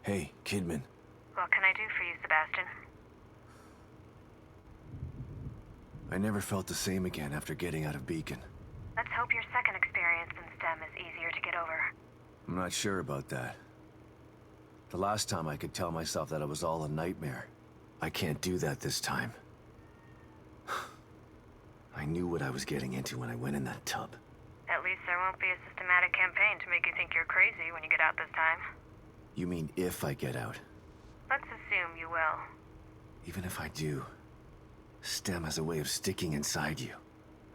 Hey, Kidman. What can I do for you, Sebastian? I never felt the same again after getting out of Beacon. Let's hope your second experience in STEM is easier to get over. I'm not sure about that. The last time I could tell myself that it was all a nightmare. I can't do that this time. I knew what I was getting into when I went in that tub. At least there won't be a systematic campaign to make you think you're crazy when you get out this time. You mean if I get out? Let's assume you will. Even if I do, STEM has a way of sticking inside you,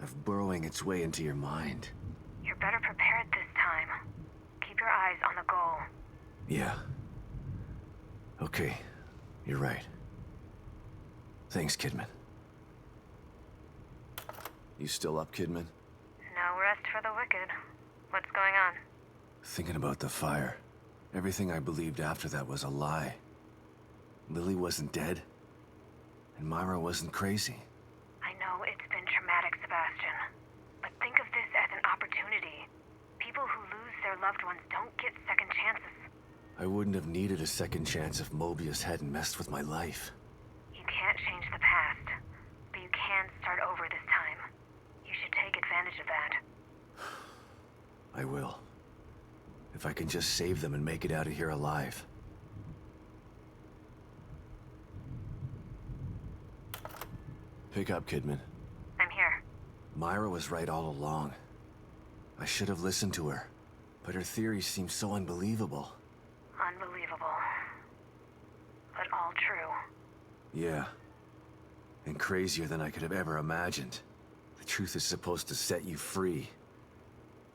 of burrowing its way into your mind. You're better prepared this time. Keep your eyes on the goal. Yeah. Okay, you're right. Thanks, Kidman. You still up, Kidman? No rest for the wicked. What's going on? Thinking about the fire. Everything I believed after that was a lie. Lily wasn't dead, and Myra wasn't crazy. I know it's been traumatic, Sebastian. But think of this as an opportunity. People who lose their loved ones don't get second chances. I wouldn't have needed a second chance if Mobius hadn't messed with my life. You can't change the past, but you can start over this time. You should take advantage of that. I will. If I can just save them and make it out of here alive. Pick up, Kidman. I'm here. Myra was right all along. I should have listened to her, but her theories seem so unbelievable. Unbelievable. But all true. Yeah. And crazier than I could have ever imagined. The truth is supposed to set you free.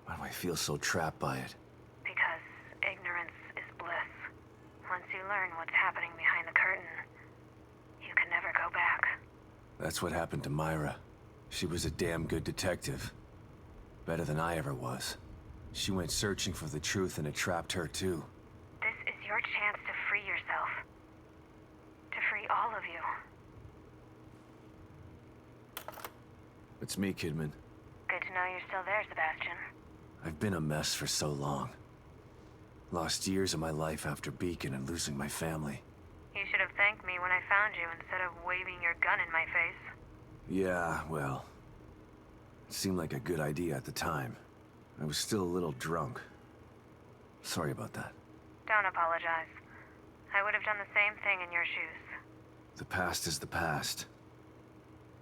Why do I feel so trapped by it? Because ignorance is bliss. Once you learn what's happening behind the curtain, you can never go back. That's what happened to Myra. She was a damn good detective. Better than I ever was. She went searching for the truth and it trapped her too. This is your chance to free yourself. To free all of you. It's me, Kidman. Good to know you're still there, Sebastian. I've been a mess for so long. Lost years of my life after Beacon and losing my family. You should have thanked me when I found you instead of waving your gun in my face. Yeah, well... It seemed like a good idea at the time. I was still a little drunk. Sorry about that. Don't apologize. I would have done the same thing in your shoes. The past is the past.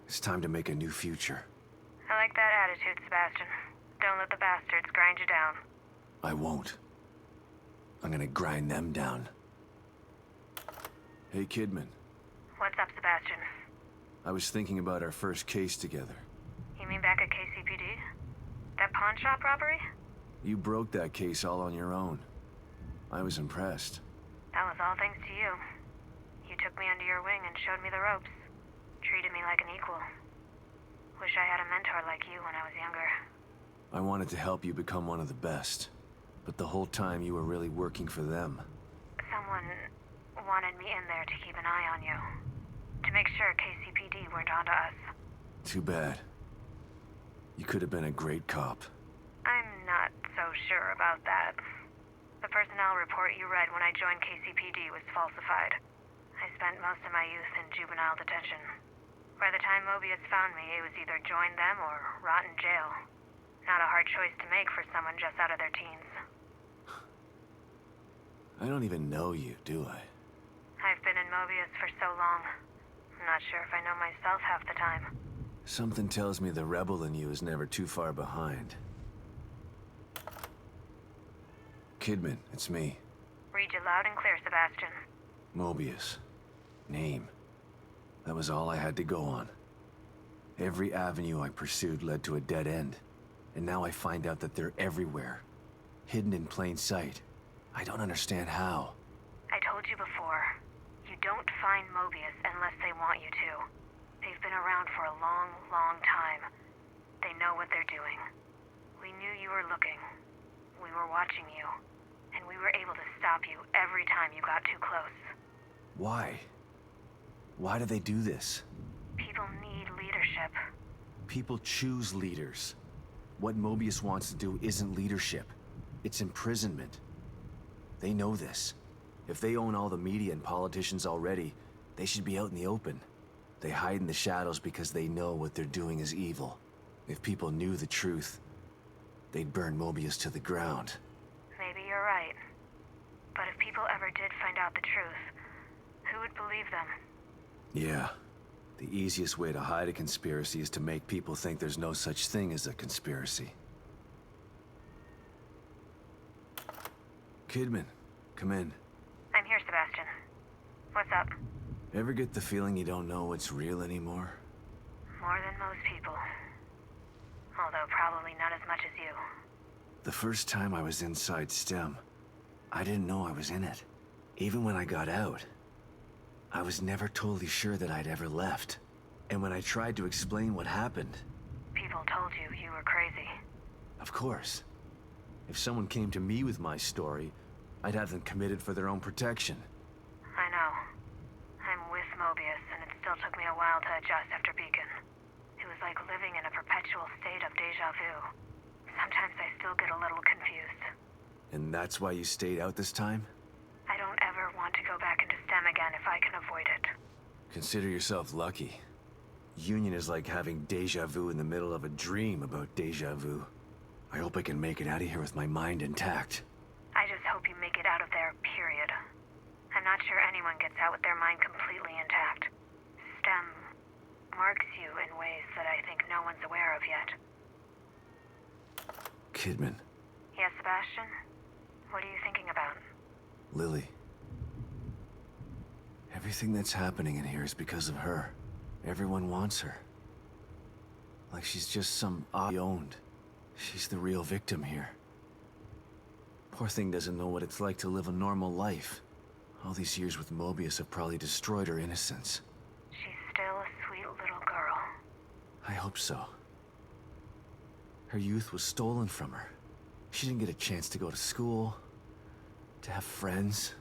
It's time to make a new future. I like that attitude, Sebastian. Don't let the bastards grind you down. I won't. I'm gonna grind them down. Hey, Kidman. What's up, Sebastian? I was thinking about our first case together. You mean back at KCPD? That pawn shop robbery? You broke that case all on your own. I was impressed. That was all thanks to you. You took me under your wing and showed me the ropes. Treated me like an equal. Wish I had a mentor like you when I was younger. I wanted to help you become one of the best. But the whole time you were really working for them. Someone wanted me in there to keep an eye on you. To make sure KCPD weren't onto us. Too bad. You could have been a great cop. I'm not so sure about that. The personnel report you read when I joined KCPD was falsified. I spent most of my youth in juvenile detention. By the time Mobius found me, it was either join them or rot in jail. Not a hard choice to make for someone just out of their teens. I don't even know you, do I? I've been in Mobius for so long. I'm not sure if I know myself half the time. Something tells me the rebel in you is never too far behind. Kidman, it's me. Read you loud and clear, Sebastian. Mobius. Name. That was all I had to go on. Every avenue I pursued led to a dead end. And now I find out that they're everywhere. Hidden in plain sight. I don't understand how. I told you before. You don't find Mobius unless they want you to. They've been around for a long, long time. They know what they're doing. We knew you were looking. We were watching you. And we were able to stop you every time you got too close. Why? Why do they do this? People need leadership. People choose leaders. What Mobius wants to do isn't leadership. It's imprisonment. They know this. If they own all the media and politicians already, they should be out in the open. They hide in the shadows because they know what they're doing is evil. If people knew the truth, they'd burn Mobius to the ground. Maybe you're right. But if people ever did find out the truth, who would believe them? Yeah. The easiest way to hide a conspiracy is to make people think there's no such thing as a conspiracy. Kidman, come in. I'm here, Sebastian. What's up? Ever get the feeling you don't know what's real anymore? More than most people. Although probably not as much as you. The first time I was inside STEM, I didn't know I was in it. Even when I got out, I was never totally sure that I'd ever left. And when I tried to explain what happened... People told you you were crazy. Of course. If someone came to me with my story, I'd have them committed for their own protection. I know. I'm with Mobius, and it still took me a while to adjust after Beacon. It was like living in a perpetual state of déjà vu. Sometimes I still get a little confused. And that's why you stayed out this time? I don't ever want to go back into STEM again if I can avoid it. Consider yourself lucky. Union is like having déjà vu in the middle of a dream about déjà vu. I hope I can make it out of here with my mind intact. I just hope you make it out of there, period. I'm not sure anyone gets out with their mind completely intact. STEM marks you in ways that I think no one's aware of yet. Kidman. Yes, Sebastian? What are you thinking about? Lily. Everything that's happening in here is because of her. Everyone wants her. Like she's just some owned. She's the real victim here. Poor thing doesn't know what it's like to live a normal life. All these years with Mobius have probably destroyed her innocence. She's still a sweet little girl. I hope so. Her youth was stolen from her. She didn't get a chance to go to school, to have friends.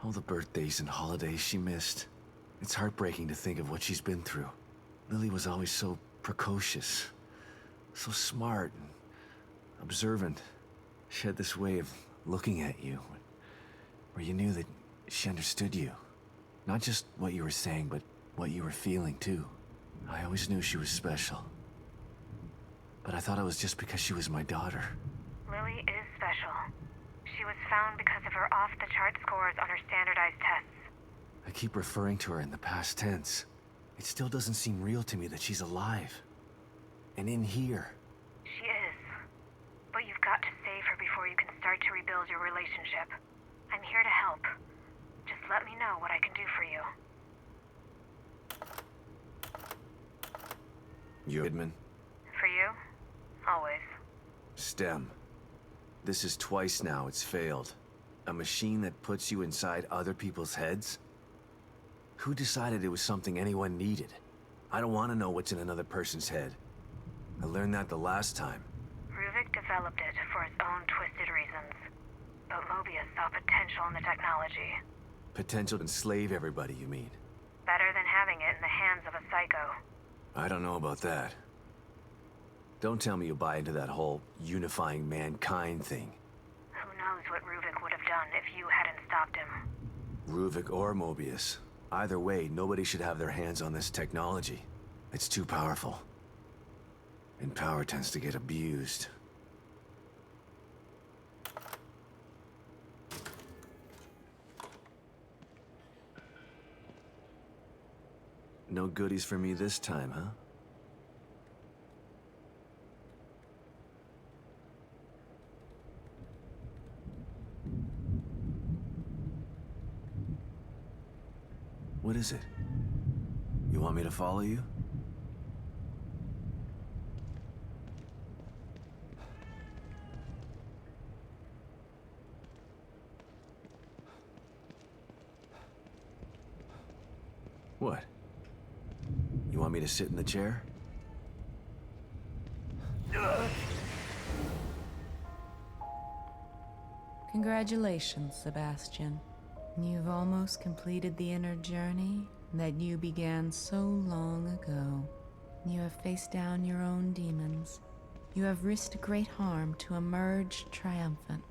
All the birthdays and holidays she missed. It's heartbreaking to think of what she's been through. Lily was always so precocious, so smart and observant. She had this way of looking at you, where you knew that she understood you. Not just what you were saying, but what you were feeling too. I always knew she was special. But I thought it was just because she was my daughter. Lily is special. She was found because of her off-the-chart scores on her standardized tests. I keep referring to her in the past tense. It still doesn't seem real to me that she's alive. And in here. She is. But you've got to save her before you can start to rebuild your relationship. I'm here to help. Just let me know what I can do for you. Kidman? For you? Always. STEM. This is twice now it's failed. A machine that puts you inside other people's heads? Who decided it was something anyone needed? I don't want to know what's in another person's head. I learned that the last time. Ruvik developed it for his own twisted reasons. But Mobius saw potential in the technology. Potential to enslave everybody, you mean? Better than having it in the hands of a psycho. I don't know about that. Don't tell me you buy into that whole unifying mankind thing. Who knows what Ruvik would have done if you hadn't stopped him. Ruvik or Mobius. Either way, nobody should have their hands on this technology. It's too powerful. And power tends to get abused. No goodies for me this time, huh? What is it? You want me to follow you? What? You want me to sit in the chair? Congratulations, Sebastian. You've almost completed the inner journey that you began so long ago. You have faced down your own demons. You have risked great harm to emerge triumphant.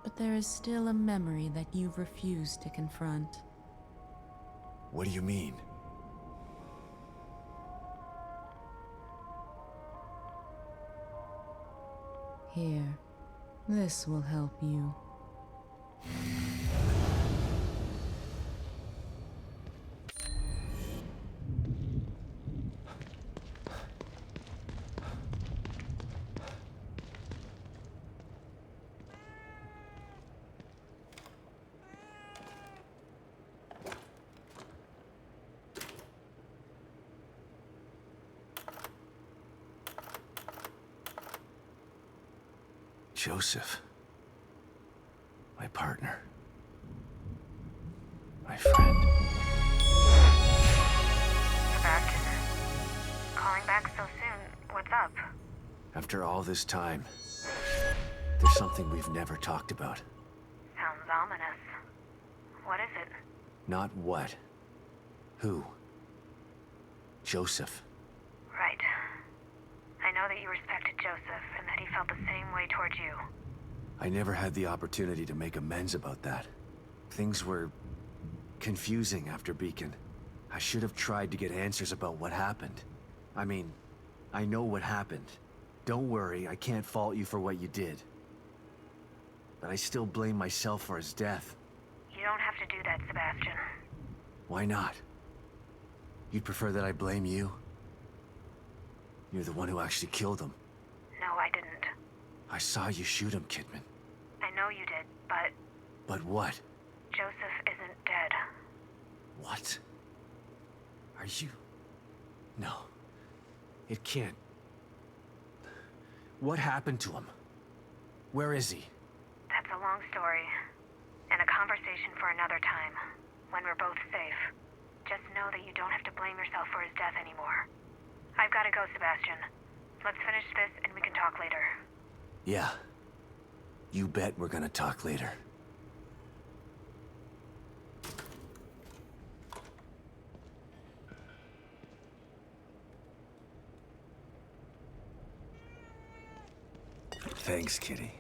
but there is still a memory that you've refused to confront. What do you mean? Here, this will help you. Joseph. My partner. My friend. Sebastian, calling back so soon. What's up? After all this time, there's something we've never talked about. Sounds ominous. What is it? Not what. Who? Joseph. Right. I know that you respected Joseph and that he felt the same way towards you. I never had the opportunity to make amends about that. Things were confusing after Beacon. I should have tried to get answers about what happened. I mean, I know what happened. Don't worry, I can't fault you for what you did. But I still blame myself for his death. You don't have to do that, Sebastian. Why not? You'd prefer that I blame you? You're the one who actually killed him. No, I didn't. I saw you shoot him, Kidman. I know you did, but But what? Joseph isn't dead. What? Are you... No. It can't. What happened to him? Where is he? That's a long story, and a conversation for another time, when we're both safe. Just know that you don't have to blame yourself for his death anymore. I've got to go, Sebastian. Let's finish this and we can talk later. Yeah. You bet we're gonna talk later. Thanks, Kitty.